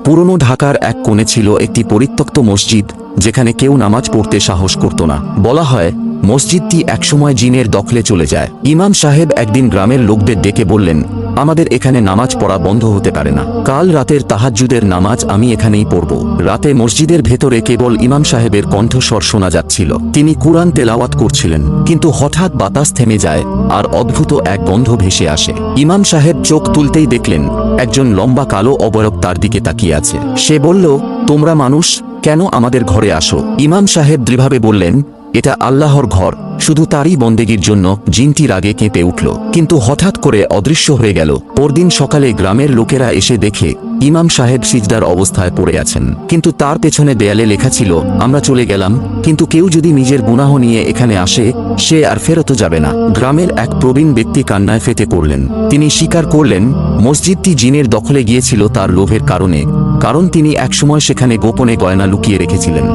পুরনো ঢাকার এক কোণে ছিল একটি পরিত্যক্ত মসজিদ, যেখানে কেউ নামাজ পড়তে সাহস করত না। বলা হয় মসজিদটি একসময় জিনের দখলে চলে যায়। ইমাম সাহেব একদিন গ্রামের লোকদের ডেকে বললেন, আমাদের এখানে নামাজ পড়া বন্ধ হতে পারে না। কাল রাতের তাহাজ্জুদের নামাজ আমি এখানেই পড়ব। রাতে মসজিদের ভেতরে কেবল ইমাম সাহেবের কণ্ঠস্বর শোনা যাচ্ছিল। তিনি কুরআন তেলাওয়াত করছিলেন, কিন্তু হঠাৎ বাতাস থেমে যায় আর অদ্ভুত এক গন্ধ ভেসে আসে। ইমাম সাহেব চোখ তুলতেই দেখলেন একজন লম্বা কালো অবয়ব তার দিকে তাকিয়ে আছে। সে বলল, তোমরা মানুষ, কেন আমাদের ঘরে আসো? ইমাম সাহেব দৃঢ়ভাবে বললেন, এটা আল্লাহর ঘর, শুধু তারই বন্দেগীর জন্য। জিনটি রাগে কেঁপে উঠল, কিন্তু হঠাৎ করে অদৃশ্য হয়ে গেল। পরদিন সকালে গ্রামের লোকেরা এসে দেখে ইমাম সাহেব সিজদার অবস্থায় পড়ে আছেন, কিন্তু তার পেছনে দেয়ালে লেখা ছিল, আমরা চলে গেলাম, কিন্তু কেউ যদি নিজের গুনাহ নিয়ে এখানে আসে সে আর ফেরত যাবে না। গ্রামের এক প্রবীণ ব্যক্তি কান্নায় ফেটে পড়লেন। তিনি স্বীকার করলেন মসজিদটি জিনের দখলে গিয়েছিল তার লোভের কারণে, কারণ তিনি একসময় সেখানে গোপনে গয়না লুকিয়ে রেখেছিলেন।